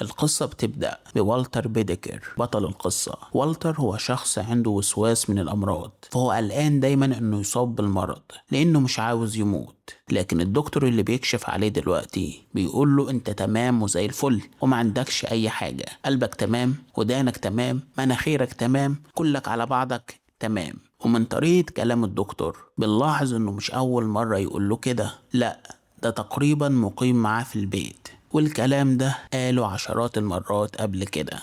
القصة بتبدأ بوالتر بيديكر بطل القصة. والتر هو شخص عنده وسواس من الأمراض، فهو قلقان دايما إنه يصاب بالمرض لأنه مش عاوز يموت. لكن الدكتور اللي بيكشف عليه دلوقتي بيقول له أنت تمام وزي الفل وما عندكش أي حاجة، قلبك تمام، ودانك تمام، مناخيرك تمام، كلك على بعضك تمام. ومن طريقة كلام الدكتور بنلاحظ إنه مش أول مرة يقول له كده، لأ، ده تقريبا مقيم معاه في البيت، والكلام ده قاله عشرات المرات قبل كده.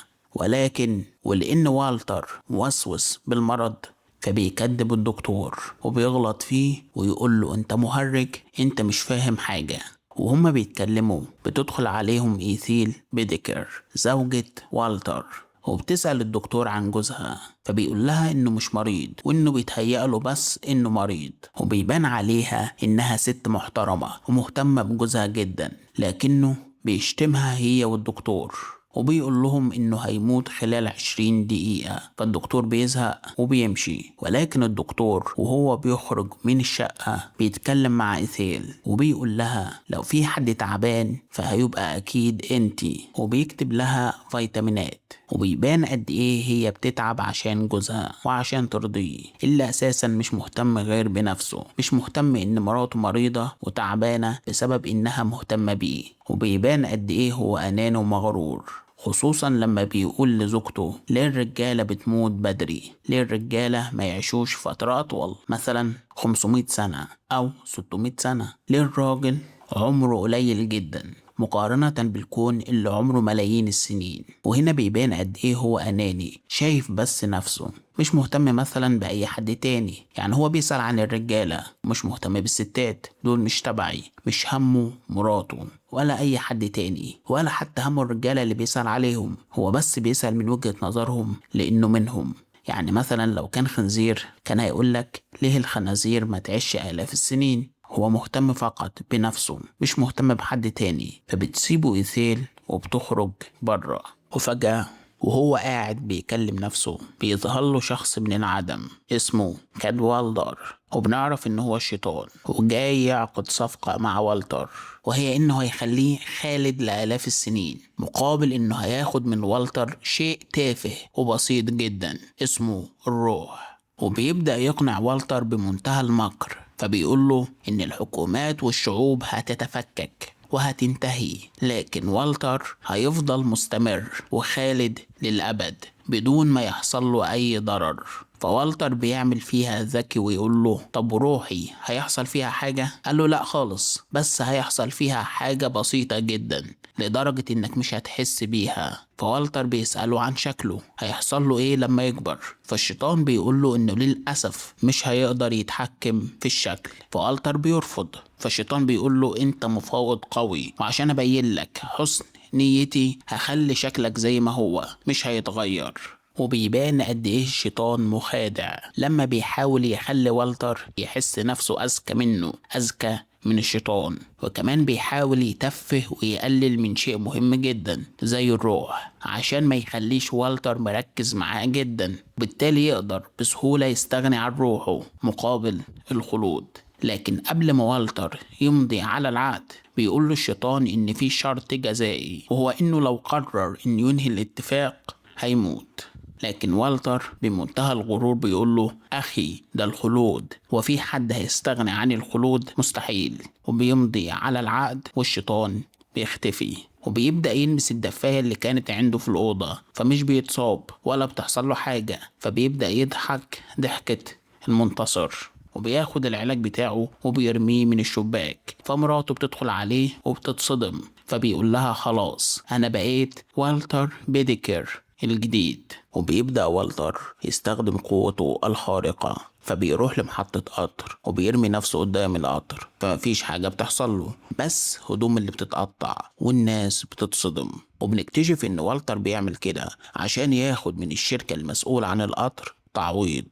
ولأن والتر موسوس بالمرض فبيكذب الدكتور وبيغلط فيه ويقول له انت مهرج، انت مش فاهم حاجة. وهما بيتكلموا بتدخل عليهم إيثيل بيديكر زوجة والتر، وبتسأل الدكتور عن جوزها، فبيقول لها انه مش مريض وانه بيتهيأ له بس انه مريض. وبيبان عليها انها ست محترمة ومهتمة بجوزها جدا، لكنه بيشتمها هي والدكتور، وبيقول لهم انه هيموت خلال 20 دقيقة. فالدكتور بيزهق وبيمشي، ولكن الدكتور وهو بيخرج من الشقة بيتكلم مع إيثيل وبيقول لها لو في حد تعبان فهيبقى اكيد انتي، وبيكتب لها فيتامينات. وبيبان قد ايه هي بتتعب عشان جوزها وعشان ترضيه، اللي اساسا مش مهتم غير بنفسه، مش مهتم ان مراته مريضة وتعبانة بسبب انها مهتمة بيه. وبيبان قد ايه هو اناني ومغرور، خصوصا لما بيقول لزوجته ليه الرجالة بتموت بدري، ليه الرجالة ما يعيشوش فترة أطول، مثلا 500 سنة أو 600 سنة، ليه الراجل عمره قليل جدا مقارنة بالكون اللي عمره ملايين السنين. وهنا بيبان قد ايه هو اناني، شايف بس نفسه، مش مهتم مثلا بأي حد تاني. يعني هو بيسأل عن الرجالة، مش مهتم بالستات، دول مش تبعي، مش همه مراته ولا أي حد تاني، ولا حتى همه الرجالة اللي بيسأل عليهم، هو بس بيسأل من وجهة نظرهم لأنه منهم. يعني مثلا لو كان خنزير كان هيقولك ليه الخنازير ما تعيش آلاف السنين. هو مهتم فقط بنفسه، مش مهتم بحد تاني. فبتسيبه إيثيل وبتخرج بره، وفجأة وهو قاعد بيكلم نفسه بيظهر له شخص من العدم اسمه كادوالدر، وبنعرف ان هو الشيطان وجاي يعقد صفقة مع والتر، وهي انه هيخليه خالد لآلاف السنين مقابل انه هياخد من والتر شيء تافه وبسيط جدا اسمه الروح. وبيبدأ يقنع والتر بمنتهى المكر، فبيقول له إن الحكومات والشعوب هتتفكك وهتنتهي، لكن والتر هيفضل مستمر وخالد للأبد بدون ما يحصل له أي ضرر. فوالتر بيعمل فيها ذكي ويقول له طب روحي هيحصل فيها حاجة؟ قال له لا خالص، بس هيحصل فيها حاجة بسيطة جدا لدرجة انك مش هتحس بيها. فوالتر بيسأله عن شكله هيحصل له ايه لما يكبر، فالشيطان بيقول له انه للأسف مش هيقدر يتحكم في الشكل. فوالتر بيرفض، فالشيطان بيقول له انت مفاوض قوي، وعشان ابين لك حسن نيتي هخلي شكلك زي ما هو مش هيتغير. وبيبان قد ايه الشيطان مخادع لما بيحاول يخلي والتر يحس نفسه اذكى منه، اذكى من الشيطان. وكمان بيحاول يتفه ويقلل من شيء مهم جدا زي الروح عشان ما يخليش والتر مركز معاه جدا، بالتالي يقدر بسهولة يستغني عن روحه مقابل الخلود. لكن قبل ما والتر يمضي على العقد بيقول له الشيطان ان في شرط جزائي، وهو انه لو قرر ان ينهي الاتفاق هيموت. لكن والتر بمنتهى الغرور بيقول له أخي ده الخلود، وفي حد هيستغني عن الخلود؟ مستحيل. وبيمضي على العقد والشيطان بيختفي، وبيبدأ يلمس الدفاية اللي كانت عنده في الأوضة، فمش بيتصاب ولا بتحصل له حاجة. فبيبدأ يضحك ضحكة المنتصر، وبياخد العلاج بتاعه وبيرميه من الشباك. فمراته بتدخل عليه وبتتصدم، فبيقول لها خلاص أنا بقيت والتر بيديكر الجديد. وبيبدأ والتر يستخدم قوته الخارقة، فبيروح لمحطة قطر وبيرمي نفسه قدام القطر، فمفيش حاجة بتحصل له بس هدوم اللي بتتقطع والناس بتتصدم. وبنكتشف ان والتر بيعمل كده عشان ياخد من الشركة المسؤولة عن القطر تعويض.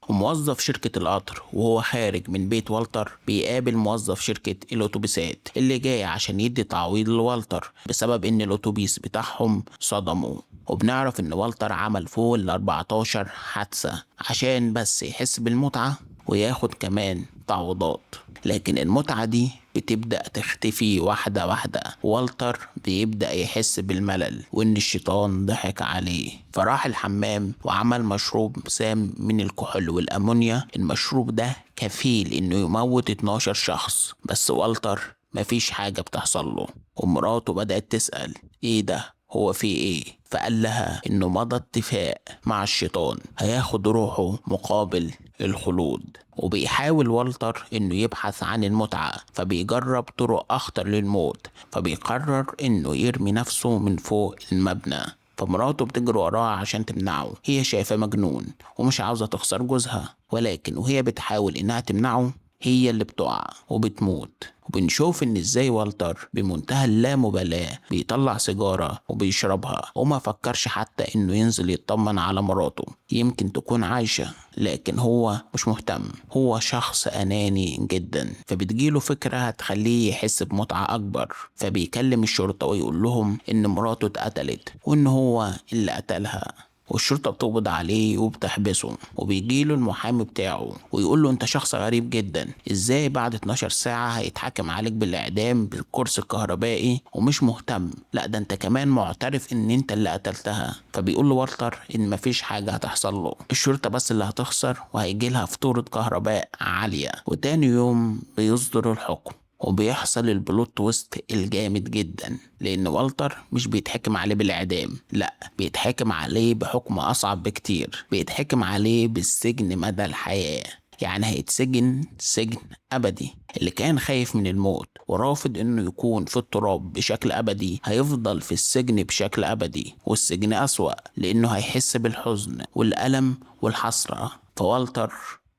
وموظف شركة القطر وهو خارج من بيت والتر بيقابل موظف شركة الأتوبيسات اللي جاي عشان يدي تعويض لوالتر بسبب إن الأتوبيس بتاعهم صدموا. وبنعرف إن والتر عمل فوق ال 14 حادثة عشان بس يحس بالمتعة وياخد كمان تعويضات. لكن المتعة دي بتبدأ تختفي واحدة واحدة. والتر بيبدأ يحس بالملل وإن الشيطان ضحك عليه، فراح الحمام وعمل مشروب سام من الكحول والأمونيا. المشروب ده كفيل إنه يموت 12 شخص، بس والتر مفيش حاجة بتحصل له. ومراته بدأت تسأل ايه ده، هو في ايه؟ فقال لها انه مضى اتفاق مع الشيطان هياخد روحه مقابل الخلود. وبيحاول والتر انه يبحث عن المتعة، فبيجرب طرق اخطر للموت، فبيقرر انه يرمي نفسه من فوق المبنى. فمراته بتجري وراه عشان تمنعه، هي شايفاه مجنون ومش عاوزة تخسر جوزها، ولكن وهي بتحاول انها تمنعه هي اللي بتقع وبتموت. وبنشوف ان ازاي والتر بمنتهى اللامبالاة بيطلع سيجارة وبيشربها، وما فكرش حتى انه ينزل يطمن على مراته يمكن تكون عايشة، لكن هو مش مهتم. هو شخص اناني جدا، فبتجيله فكرة هتخليه يحس بمتعة اكبر، فبيكلم الشرطة ويقول لهم ان مراته اتقتلت وان هو اللي قتلها. والشرطة بتقبض عليه وبتحبسه، وبيجيله المحامي بتاعه ويقول له انت شخص غريب جدا، ازاي بعد 12 ساعة هيتحكم عليك بالاعدام بالكرسي الكهربائي ومش مهتم؟ لا ده انت كمان معترف ان انت اللي قتلتها. فبيقول له والتر ان مفيش حاجة هتحصل له، الشرطة بس اللي هتخسر وهيجيلها فاتورة كهرباء عالية. وتاني يوم بيصدر الحكم، وبيحصل البلوت تويست الجامد جدا، لان والتر مش بيتحكم عليه بالاعدام، لا بيتحكم عليه بحكم اصعب بكتير، بيتحكم عليه بالسجن مدى الحياة. يعني هيتسجن سجن ابدي. اللي كان خايف من الموت ورافض انه يكون في التراب بشكل ابدي هيفضل في السجن بشكل ابدي، والسجن اسوأ لانه هيحس بالحزن والالم والحسرة. فوالتر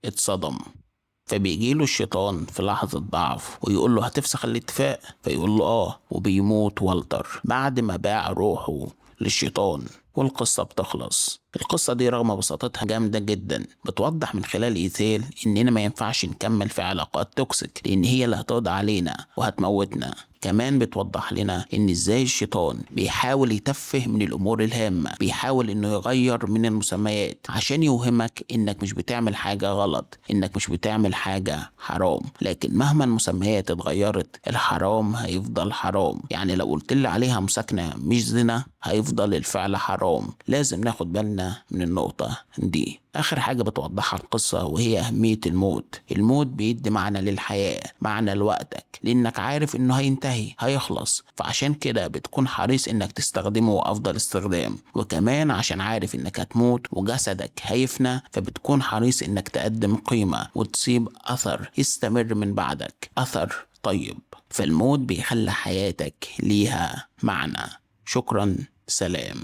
اتصدم، فبيجيله الشيطان في لحظة ضعف ويقول له هتفسخ الاتفاق؟ فيقول له وبيموت والتر بعد ما باع روحه للشيطان. والقصة بتخلص. القصة دي رغم بساطتها جامدة جدا، بتوضح من خلال إيثيل إننا ما ينفعش نكمل في علاقات توكسيك، لأن هي اللي هتقضي علينا وهتموتنا. كمان بتوضح لنا ان ازاي الشيطان بيحاول يتفه من الامور الهامة، بيحاول انه يغير من المسميات عشان يوهمك انك مش بتعمل حاجة غلط، انك مش بتعمل حاجة حرام. لكن مهما المسميات اتغيرت الحرام هيفضل حرام. يعني لو قلت لي عليها مساكنة مش زنا هيفضل الفعل حرام. لازم ناخد بالنا من النقطة دي. آخر حاجة بتوضحها القصة وهي أهمية الموت. الموت بيدي معنى للحياة، معنى لوقتك، لأنك عارف إنه هينتهي هيخلص، فعشان كده بتكون حريص إنك تستخدمه أفضل استخدام. وكمان عشان عارف إنك هتموت وجسدك هيفنى، فبتكون حريص إنك تقدم قيمة وتسيب أثر يستمر من بعدك، أثر طيب. فالموت بيخلي حياتك ليها معنى. شكرا، سلام.